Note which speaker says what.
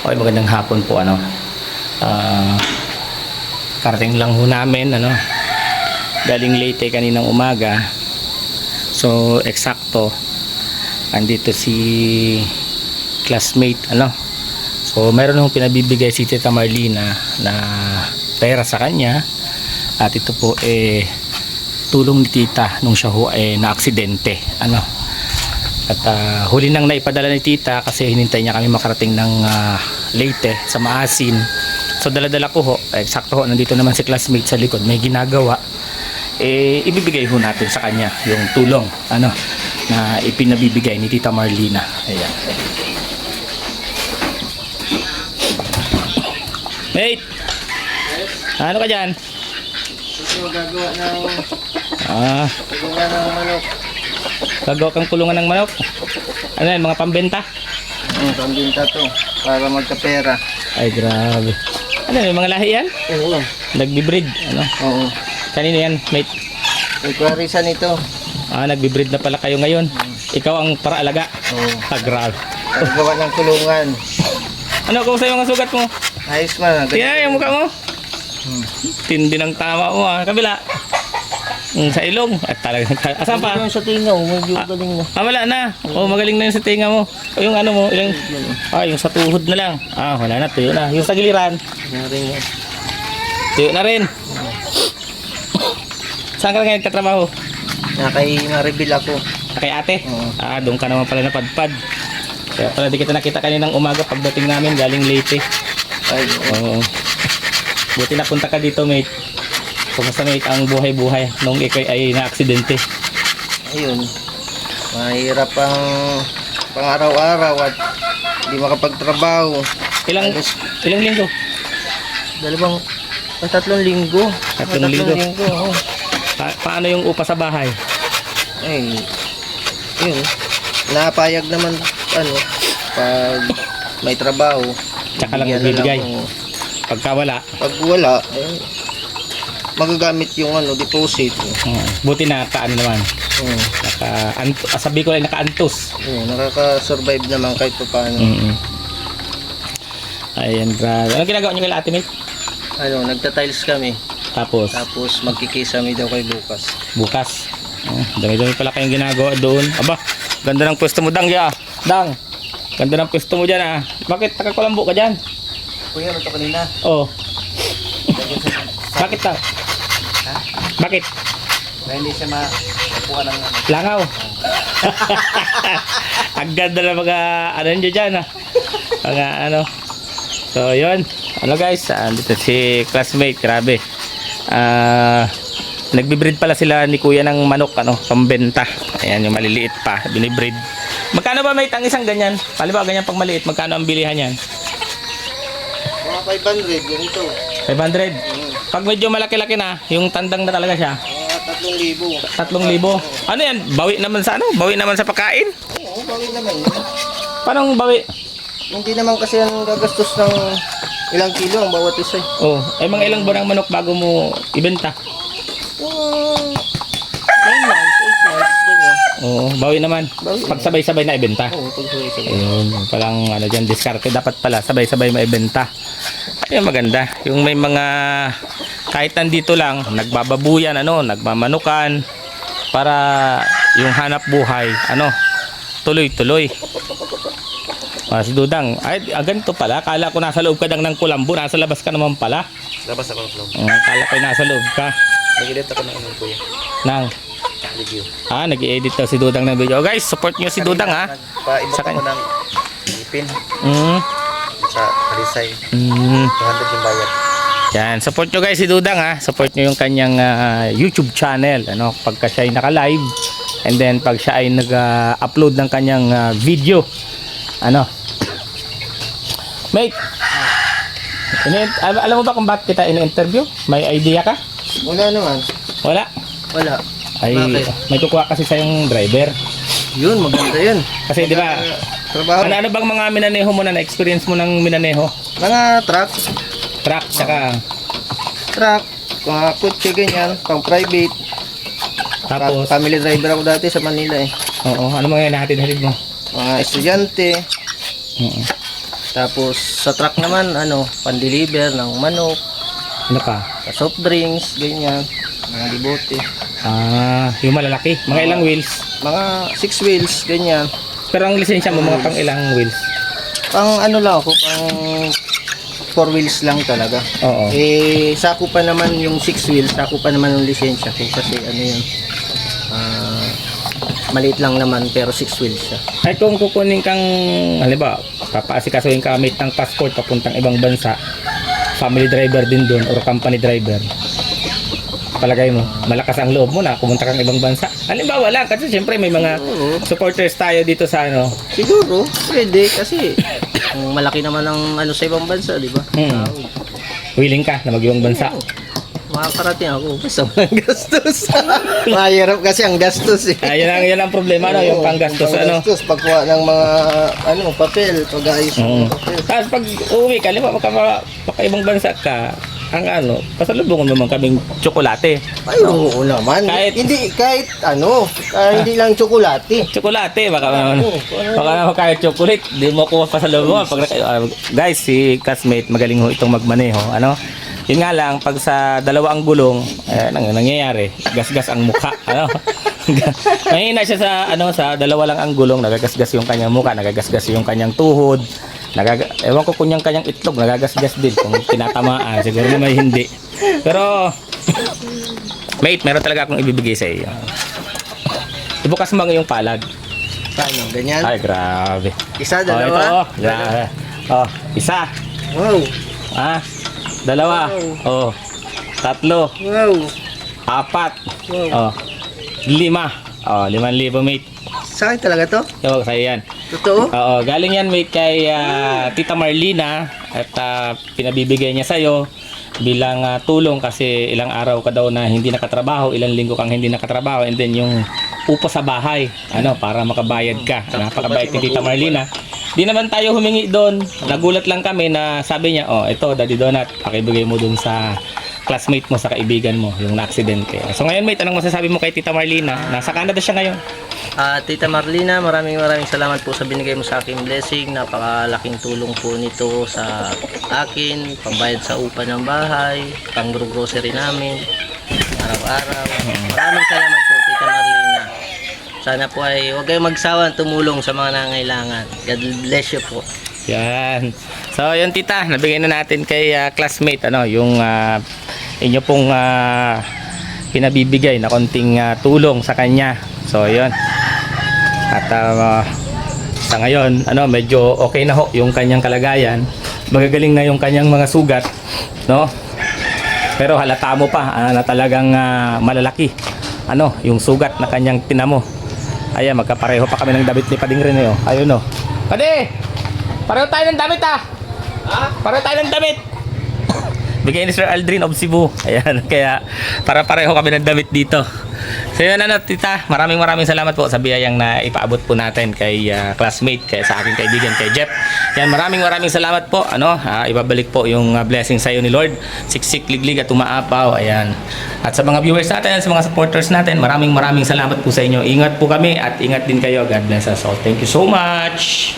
Speaker 1: Okay, magandang hapon po karating lang ho namin galing Leyte kaninang umaga. So eksakto andito si classmate So meron hong pinabibigay si Tita Marlina na pera sa kanya, at ito po tulong ni Tita nung siya ho na aksidente At huli nang naipadala ni Tita kasi hinintay niya kami makarating ng Leyte sa Maasin. So dala-dala ko ho, eksakto ho, nandito naman si classmate sa likod, may ginagawa. Ibibigay ho natin sa kanya yung tulong na ipinabibigay ni Tita Marlina. Ayan. Mate! Ano ka dyan?
Speaker 2: Ito gagawa ng kulungan ng manok.
Speaker 1: Gagawa kang kulungan ng manok? Ano yan, mga pambenta?
Speaker 2: Pambenta to, para magkapera.
Speaker 1: Ay grabe. Ano yan, mga lahi yan?
Speaker 2: Oo.
Speaker 1: Nagbibreed,
Speaker 2: Oo.
Speaker 1: Kanino yan, mate?
Speaker 2: May kwarisan ito.
Speaker 1: Nagbibreed na pala kayo ngayon. Ikaw ang para-alaga?
Speaker 2: Oo.
Speaker 1: Grabe.
Speaker 2: Gagawa ng kulungan.
Speaker 1: Kung sa'yo mga sugat mo?
Speaker 2: Ayos man.
Speaker 1: Tingnan yung mukha mo. Tindi ng tama mo Kabila. Sa ilong. At talagang asan pa?
Speaker 2: Yung sa tingaw, medyo galing na.
Speaker 1: Wala na. Magaling na yung sa tinga mo. O yung mo, yung sa tuhod na lang. Wala na, tuyo na. Yung sa giliran. Tuyo na rin. Saan ka ngayon katrabaho?
Speaker 2: Kay Maribel ako.
Speaker 1: Kay ate?
Speaker 2: Oo.
Speaker 1: Doon ka naman pala napadpad. Kaya pala di kita nakita kaninang umaga pagdating namin galing Leyte.
Speaker 2: Ay,
Speaker 1: Oo. Buti napunta ka dito, mate. Kumusta, mate, ang buhay-buhay nung ikaw ay na-aksidente?
Speaker 2: ayun. Mahirap ang pang-araw-araw at hindi makapagtrabaho.
Speaker 1: Ilang linggo?
Speaker 2: 3 linggo.
Speaker 1: 3 linggo.
Speaker 2: Oo.
Speaker 1: Paano yung upa sa bahay?
Speaker 2: Ay, yun. Napayag naman, pag may trabaho.
Speaker 1: Tsaka lang
Speaker 2: bigyan na
Speaker 1: magbibigay.
Speaker 2: lang,
Speaker 1: Pagka wala,
Speaker 2: pag wala, magagamit yung deposit.
Speaker 1: buti na naman. Sabi ko lang naka-antos.
Speaker 2: Nakaka-survive naman kahit pa paano.
Speaker 1: Ayan, grabe. Anong ginagawa nyo kay ate, mate?
Speaker 2: Nagta-tiles kami.
Speaker 1: Tapos
Speaker 2: magkikisami daw kay Lucas.
Speaker 1: bukas. Dami-dami pala kayong ginagawa doon. Aba, ganda ng pwesto mo, Dang. Dang, ganda ng pwesto mo dyan, Bakit nakakulambo ka dyan?
Speaker 2: Kuya, ito kanina.
Speaker 1: Oo. Bakit ta? Bakit?
Speaker 2: Hindi siya makuha ng
Speaker 1: Langaw. Ang ganda na mga nyo dyan, Mga So, yun. Guys, dito si classmate, grabe. Nagbibreed pala sila ni kuya ng manok, pambenta. Ayan, yung maliliit pa, binibreed. Magkano ba, mate, ang isang ganyan? Halimbawa, ganyan pag maliit, magkano ang bilihan yan?
Speaker 2: mga 500, ganito.
Speaker 1: 500. Pag medyo malaki-laki na, yung tandang na talaga siya,
Speaker 2: 3,000.
Speaker 1: 3,000. Ano yan? Bawi naman sa Bawi naman sa pagkain?
Speaker 2: Oo, bawi naman.
Speaker 1: Paano bawi?
Speaker 2: Hindi naman kasi ang gagastos ng ilang kilo ang bawat isa.
Speaker 1: Mga ilang buwan ang manok bago mo ibenta?
Speaker 2: 9 months, 8 months, ganyan.
Speaker 1: Bawi naman.
Speaker 2: Bawi
Speaker 1: Pag sabay-sabay na ibenta.
Speaker 2: Oo, pag-sabay.
Speaker 1: Ayun, palang dyan, diskarte. Dapat pala, sabay-sabay maibenta. Ayun, maganda. Yung may mga, kahit nandito lang, nagbababuyan, nagmamanukan, para yung hanap buhay, tuloy-tuloy. Si Dudang, ganito pala. Kala ko nasa loob ka ng kulambo, nasa labas ka naman pala.
Speaker 2: Labas ako ng vlog.
Speaker 1: Kala ko nasa loob ka.
Speaker 2: Nag-edit ako ng kuya. Video.
Speaker 1: Nag-i-edit daw si Dudang ng video. Guys, support nyo si Dudang,
Speaker 2: Nagpa-imot
Speaker 1: Sa
Speaker 2: ako ng ipin sa Alisay. 200 yung bayad.
Speaker 1: Yan, support nyo guys si Dudang, Support nyo yung kanyang YouTube channel, pagka siya ay naka-live, and then pag siya ay nag-upload ng kanyang video. Mate, alam mo ba kung bakit kita in-interview? May idea ka?
Speaker 2: Wala naman.
Speaker 1: Wala?
Speaker 2: Wala.
Speaker 1: Ay,
Speaker 2: Bakit?
Speaker 1: may kukuha kasi sa yung driver.
Speaker 2: Yun, maganda yun.
Speaker 1: Kasi di ba,
Speaker 2: Trabaho.
Speaker 1: ano bang mga minaneho mo na experience mo ng minaneho?
Speaker 2: Mga truck,
Speaker 1: Truck,
Speaker 2: mga kutse ganyan, pang private.
Speaker 1: tapos,
Speaker 2: Family driver ako dati sa Manila eh.
Speaker 1: ano mga nahatid-hatid mo?
Speaker 2: Mga estudyante.
Speaker 3: Tapos sa truck naman, pan-deliver ng manok,
Speaker 1: Ano pa?
Speaker 3: sa soft drinks, ganyan, mga libote.
Speaker 1: Yung malalaki. Mga ilang wheels.
Speaker 3: Mga 6 wheels, ganyan.
Speaker 1: Pero ang lisensya mo, mga pang ilang wheels.
Speaker 3: Pang lang ako, pang 4 wheels lang talaga.
Speaker 1: Oo.
Speaker 3: Sako pa naman yung 6 wheels, sako pa naman yung lisensya ko kasi yun, maliit lang naman pero 6 wheels siya.
Speaker 1: Ay kung kukunin kang, halimbawa, papaasikasuhin ka gamit ng passport papuntang ibang bansa, family driver din doon or company driver, palagay mo, malakas ang loob mo na pumunta kang ibang bansa. Halimbawa lang, kasi syempre may mga supporters tayo dito sa
Speaker 3: Siguro, pwede kasi malaki naman ang sa ibang bansa, di ba?
Speaker 1: willing ka na mag-ibang bansa.
Speaker 3: Makakarating ako basta walang gastos. Mahirap kasi ang gastos eh.
Speaker 1: Yan ang problema, yung panggastos,
Speaker 3: Panggastos, pagkuha ng mga papel, pag-ayos ng papel.
Speaker 1: Tapos pag uwi ka, halimbawa, ibang bansa ka, ang pasalubungan mo naman kaming tsokolate.
Speaker 3: Ay, oo naman.
Speaker 1: Kahit
Speaker 3: Hindi lang tsokolate.
Speaker 1: Tsokolate, baka naman kahit chocolate, di mo kuha pasalubungan. Guys, si classmate, magaling ho itong magmaneho. Yun nga lang, pag sa dalawa ang gulong, nangyayari, gasgas ang mukha. Mahina siya sa dalawa lang ang gulong, nagagasgas yung kanyang mukha, nagagasgas yung kanyang tuhod. Ewan ko kung yung kanyang itlog, nagagasgas din kung tinatamaan. Siguro naman hindi. Pero, mate, meron talaga akong ibibigay sa iyo. Ibukas mo ang iyong palad.
Speaker 3: Paano? Ganyan?
Speaker 1: Ay, grabe.
Speaker 3: Isa,
Speaker 1: Ito,
Speaker 3: dalawa?
Speaker 1: grabe. Isa.
Speaker 3: Wow.
Speaker 1: Dalawa.
Speaker 3: Wow.
Speaker 1: Tatlo.
Speaker 3: Wow.
Speaker 1: Apat.
Speaker 3: Wow.
Speaker 1: 5. 5,000 mate.
Speaker 3: Sa akin talaga to?
Speaker 1: Yo, sa'yo yan.
Speaker 3: Totoo?
Speaker 1: Oo, galing yan mate kay Tita Marlina at pinabibigay niya sa'yo bilang tulong kasi ilang araw ka daw na hindi nakatrabaho, ilang linggo kang hindi nakatrabaho, and then yung upo sa bahay, para makabayad ka. Napakabait ni Tita Marlina. Di naman tayo humingi doon. Nagulat lang kami na sabi niya, ito Daddy Donut, pakibigay mo doon sa classmate mo, sa kaibigan mo, yung na-aksidente. So ngayon mate, anong masasabi mo kay Tita Marlina? Nasa Canada siya ngayon.
Speaker 3: Tita Marlina, maraming salamat po sa binigay mo sa aking blessing. Napakalaking tulong po nito sa akin, pambayad sa upa ng bahay, pang-grocery namin, araw-araw. Maraming salamat po, Tita Marlina. Sana po ay huwag kayong magsawa tumulong sa mga nangangailangan. God bless you po.
Speaker 1: Yan. So, yun tita, nabigay na natin kay classmate yung inyo pong pinabibigay na konting tulong sa kanya. So, yun. At sa ngayon, medyo okay na ho yung kanyang kalagayan. Magagaling na yung kanyang mga sugat, no? Pero halata mo pa na talagang malalaki. Yung sugat na kanyang tinamo. Ayan, magkapareho pa kami ng damit ni Pading Rene, Ayun, Pade! Pareho tayo ng damit, Pareho tayo ng damit! Bigay ni Sir Aldrin of Cebu. Ayan, kaya pareho kami ng damit dito. So yun, tita, maraming salamat po sa biyayang na ipaabot po natin kay classmate, kay sa aking kaibigan, kay Jeff. Yan, maraming salamat po. Ibabalik po yung blessing sa iyo ni Lord. Siksik, liglig at umaapaw. Ayan. At sa mga viewers natin, sa mga supporters natin, maraming salamat po sa inyo. Ingat po kami at ingat din kayo. God bless us all. Thank you so much.